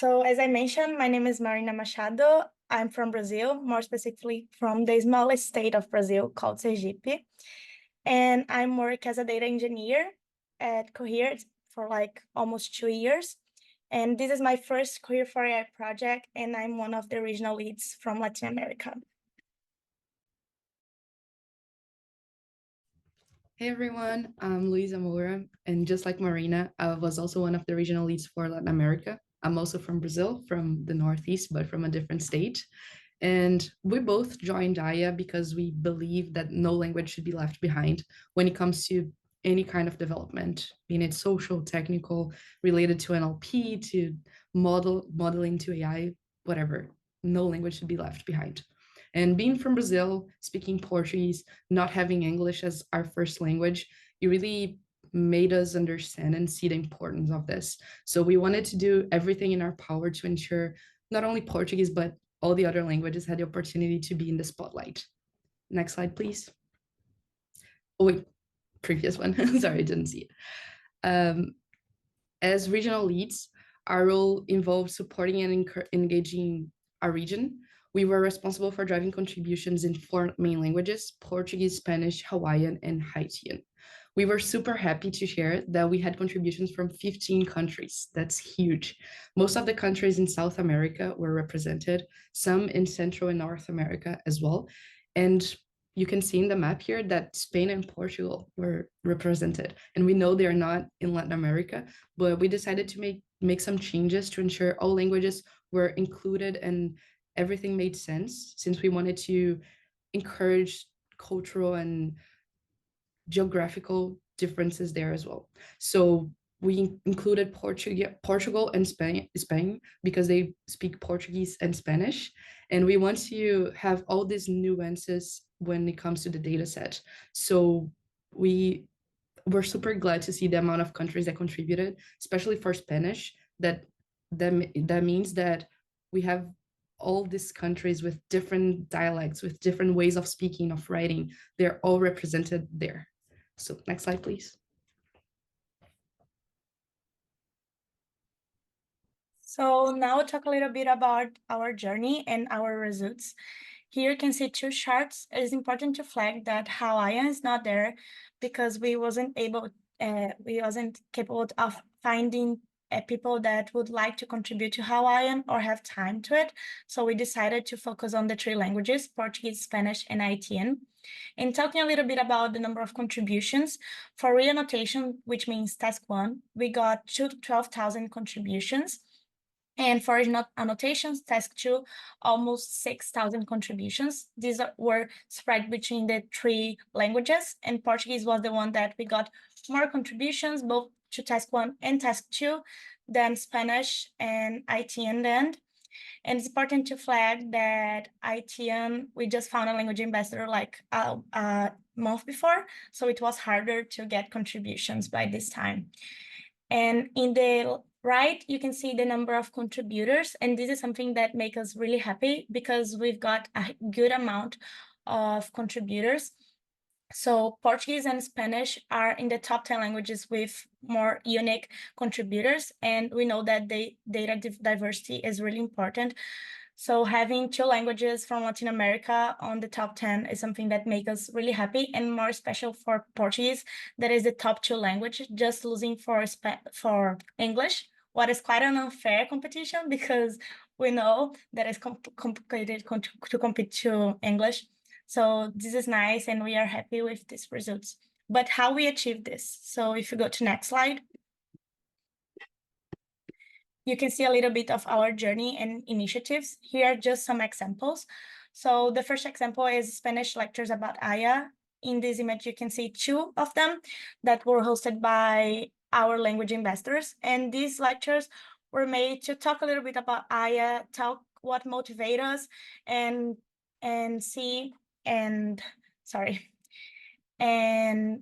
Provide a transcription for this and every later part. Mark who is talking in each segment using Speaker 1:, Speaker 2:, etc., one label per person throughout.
Speaker 1: So as I mentioned, my name is Marina Machado. I'm from Brazil, more specifically from the smallest state of Brazil called Sergipe. And I work as a data engineer at Cohere for like almost 2 years. And this is my first Cohere for AI project, and I'm one of the regional leads from Latin America.
Speaker 2: Hey everyone, I'm Luisa Moura, and just like Marina, I was also one of the regional leads for Latin America. I'm also from Brazil, from the Northeast, but from a different state. And we both joined Aya because we believe that no language should be left behind when it comes to any kind of development, being it social, technical, related to NLP, to modeling to AI, whatever. No language should be left behind. And being from Brazil, speaking Portuguese, not having English as our first language, it really made us understand and see the importance of this. So we wanted to do everything in our power to ensure not only Portuguese, but all the other languages had the opportunity to be in the spotlight. Next slide, please. Oh, wait, previous one. Sorry, I didn't see it. As regional leads, our role involves supporting and engaging our region. We were responsible for driving contributions in 4 main languages: Portuguese, Spanish, Hawaiian, and Haitian. We were super happy to share that we had contributions from 15 countries. That's huge. Most of the countries in South America were represented, some in Central and North America as well. And you can see in the map here that Spain and Portugal were represented. And we know they're not in Latin America, but we decided to make some changes to ensure all languages were included and everything made sense, since we wanted to encourage cultural and geographical differences there as well. So we included Portugal and Spain because they speak Portuguese and Spanish. And we want to have all these nuances when it comes to the data set. So we're super glad to see the amount of countries that contributed, especially for Spanish. That means that we have all these countries with different dialects, with different ways of speaking, of writing. They're all represented there. So next slide, please.
Speaker 1: So now we'll talk a little bit about our journey and our results. Here you can see 2 charts. It is important to flag that Hawaiian is not there because we wasn't capable of finding people that would like to contribute to Hawaiian or have time to it. So we decided to focus on the 3 languages, Portuguese, Spanish, and Haitian. And talking a little bit about the number of contributions, for reannotation, which means task 1, we got 12,000 contributions. And for annotations, task 2, almost 6,000 contributions. These were spread between the 3 languages, and Portuguese was the one that we got more contributions, both to task 1 and task 2, than Spanish and Haitian then. And it's important to flag that Haitian, we just found a language ambassador like a month before, so it was harder to get contributions by this time. And in the right, you can see the number of contributors, and this is something that makes us really happy because we've got a good amount of contributors. So Portuguese and Spanish are in the top 10 languages with more unique contributors, and we know that the data diversity is really important. So having 2 languages from Latin America on the top 10 is something that makes us really happy, and more special for Portuguese, that is the top 2 language, just losing for English, what is quite an unfair competition because we know that it's complicated to compete to English. So this is nice, and we are happy with these results. But how we achieve this? So if you go to next slide, you can see a little bit of our journey and initiatives. Here are just some examples. So the first example is Spanish lectures about Aya. In this image, you can see 2 of them that were hosted by our language ambassadors. And these lectures were made to talk a little bit about Aya, talk what motivates us, and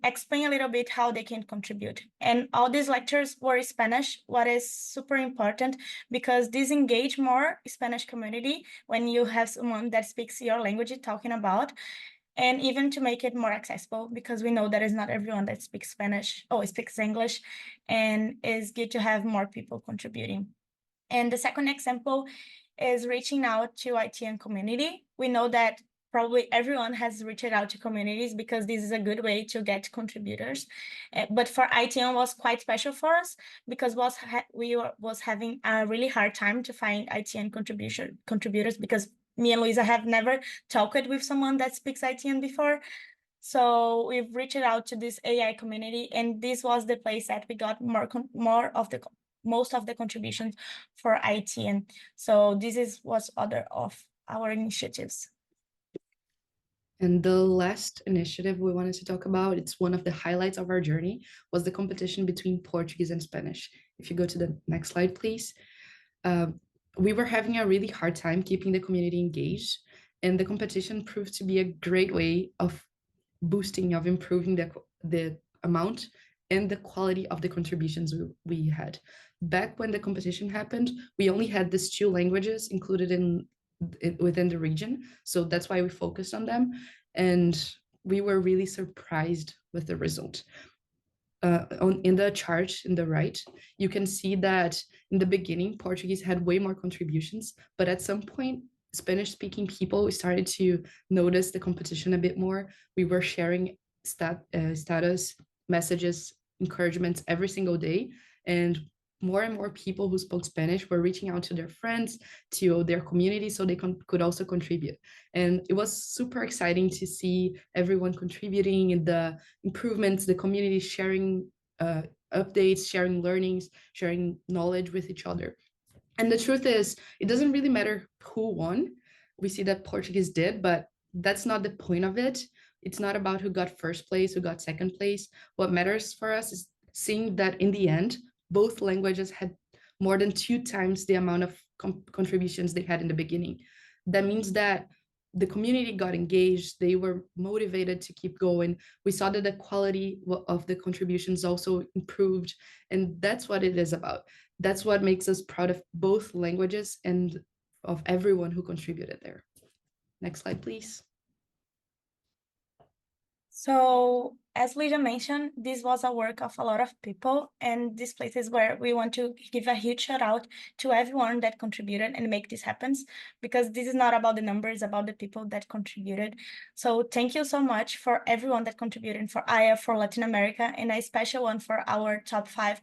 Speaker 1: explain a little bit how they can contribute. And all these lectures were Spanish, what is super important because this engage more Spanish community when you have someone that speaks your language talking about, and even to make it more accessible because we know that is not everyone that speaks Spanish or speaks English, and it's good to have more people contributing. And the second example is reaching out to ITN community. We know that probably everyone has reached out to communities because this is a good way to get contributors. But for ITN was quite special for us because we was having a really hard time to find ITN contributors because me and Luisa have never talked with someone that speaks ITN before. So we've reached out to this AI community, and this was the place that we got most of the contributions for ITN. So was other of our initiatives.
Speaker 2: And the last initiative we wanted to talk about, it's one of the highlights of our journey, was the competition between Portuguese and Spanish. If you go to the next slide, please. We were having a really hard time keeping the community engaged, and the competition proved to be a great way of improving the amount and the quality of the contributions we had. Back when the competition happened, we only had these two languages included within the region, so that's why we focused on them, and we were really surprised with the result. In the chart in the right, you can see that in the beginning, Portuguese had way more contributions, but at some point, Spanish-speaking people started to notice the competition a bit more. We were sharing status messages, encouragements every single day, and more people who spoke Spanish were reaching out to their friends, to their community, so they could also contribute. And it was super exciting to see everyone contributing and the improvements, the community sharing updates, sharing learnings, sharing knowledge with each other. And the truth is, it doesn't really matter who won. We see that Portuguese did, but that's not the point of it. It's not about who got first place, who got second place. What matters for us is seeing that in the end, both languages had more than 2 times the amount of contributions they had in the beginning. That means that the community got engaged, they were motivated to keep going. We saw that the quality of the contributions also improved, and that's what it is about. That's what makes us proud of both languages and of everyone who contributed there. Next slide, please.
Speaker 1: So as Lydia mentioned, this was a work of a lot of people, and this place is where we want to give a huge shout out to everyone that contributed and make this happen, because this is not about the numbers, about the people that contributed. So thank you so much for everyone that contributed for AYA, for Latin America, and a special one for our top 5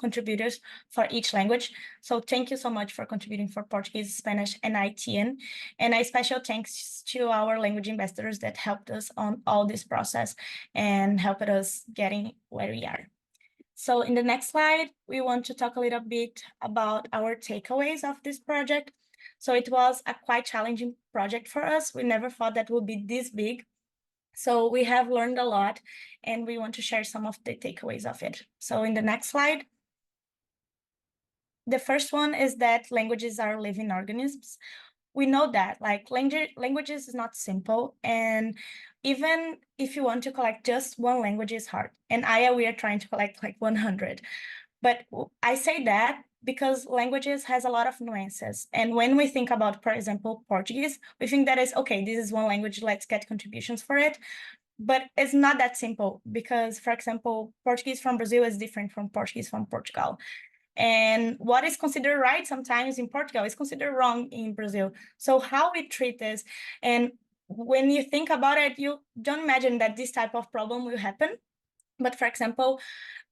Speaker 1: contributors for each language. So thank you so much for contributing for Portuguese, Spanish, and ITN. And a special thanks to our language ambassadors that helped us on all this process and helped us getting where we are. So in the next slide, we want to talk a little bit about our takeaways of this project. So it was a quite challenging project for us. We never thought that would be this big. So we have learned a lot, and we want to share some of the takeaways of it. So in the next slide, the first one is that languages are living organisms. We know that like languages is not simple, and even if you want to collect just one language is hard. And Aya, we are trying to collect like 100. But I say that because languages has a lot of nuances. And when we think about, for example, Portuguese, we think that is, okay, this is one language, let's get contributions for it. But it's not that simple because, for example, Portuguese from Brazil is different from Portuguese from Portugal. And what is considered right sometimes in Portugal is considered wrong in Brazil. So how we treat this, and when you think about it, you don't imagine that this type of problem will happen. But for example,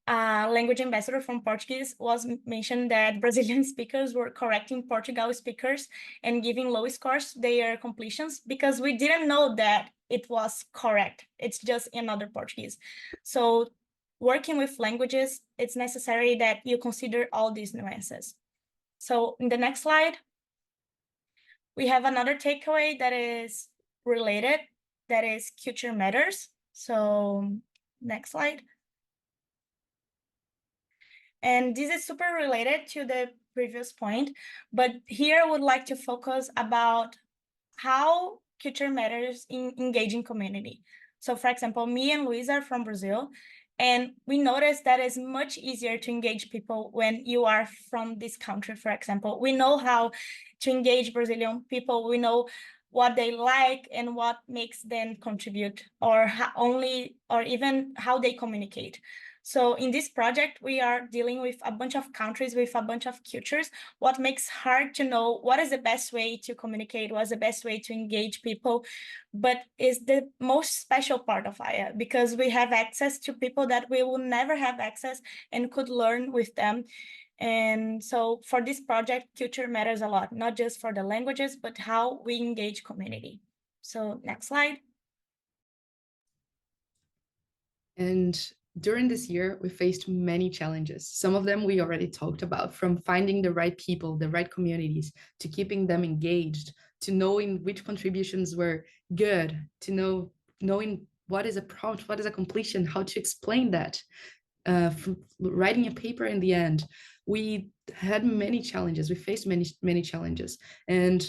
Speaker 1: a language ambassador from Portuguese was mentioned that Brazilian speakers were correcting Portugal speakers and giving low scores their completions because we didn't know that it was correct. It's just another Portuguese. So working with languages, it's necessary that you consider all these nuances. So in the next slide, we have another takeaway that is related, that is culture matters. So next slide. And this is super related to the previous point, but here I would like to focus about how culture matters in engaging community. So for example, me and Luisa are from Brazil, and we noticed that it's much easier to engage people when you are from this country, for example. We know how to engage Brazilian people. We know what they like and what makes them contribute, or even how they communicate. So in this project, we are dealing with a bunch of countries, with a bunch of cultures, what makes hard to know what is the best way to communicate, what's the best way to engage people, but is the most special part of Aya, because we have access to people that we will never have access and could learn with them. And so for this project, culture matters a lot, not just for the languages, but how we engage community. So next slide.
Speaker 2: And during this year, we faced many challenges. Some of them we already talked about, from finding the right people, the right communities, to keeping them engaged, to knowing which contributions were good, to knowing what is a prompt, what is a completion, how to explain that, from writing a paper in the end. We had many challenges. We faced many challenges, and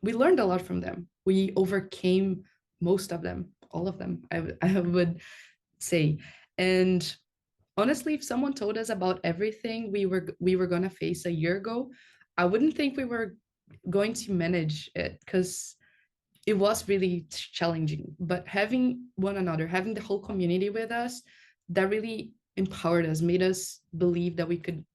Speaker 2: we learned a lot from them. We overcame most of them, all of them, I would say. And honestly, if someone told us about everything we were going to face a year ago, I wouldn't think we were going to manage it, because it was really challenging. But having one another, having the whole community with us, that really empowered us, made us believe that we could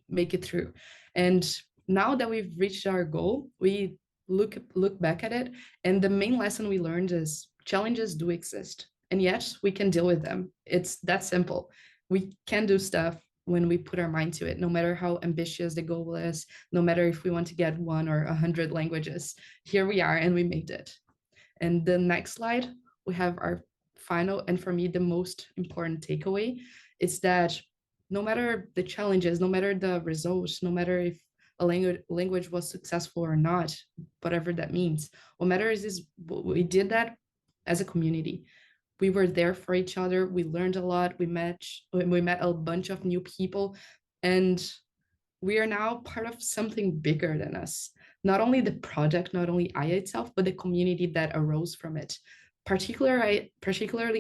Speaker 2: make it through. And now that we've reached our goal, we look back at it, and the main lesson we learned is challenges do exist, and yet we can deal with them. It's that simple. We can do stuff when we put our mind to it, no matter how ambitious the goal is, no matter if we want to get 1 or 100 languages. Here we are, and we made it. And the next slide, we have our final, and for me, the most important takeaway is that no matter the challenges, no matter the results, no matter if a language was successful or not, whatever that means, what matters is we did that as a community. We were there for each other. We learned a lot. We met a bunch of new people, and we are now part of something bigger than us. Not only the project, not only Aya itself, but the community that arose from it. Particularly,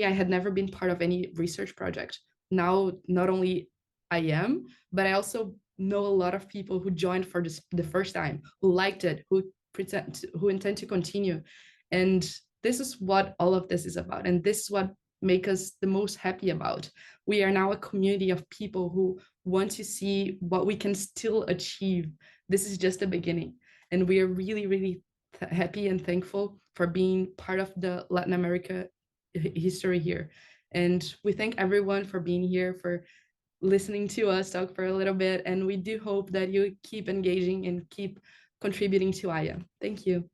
Speaker 2: I had never been part of any research project. Now, not only I am, but I also know a lot of people who joined for the first time, who liked it, who intend to continue. And this is what all of this is about. And this is what make us the most happy about. We are now a community of people who want to see what we can still achieve. This is just the beginning. And we are really, really happy and thankful for being part of the Latin America history here. And we thank everyone for being here, for listening to us talk for a little bit. And we do hope that you keep engaging and keep contributing to Aya. Thank you.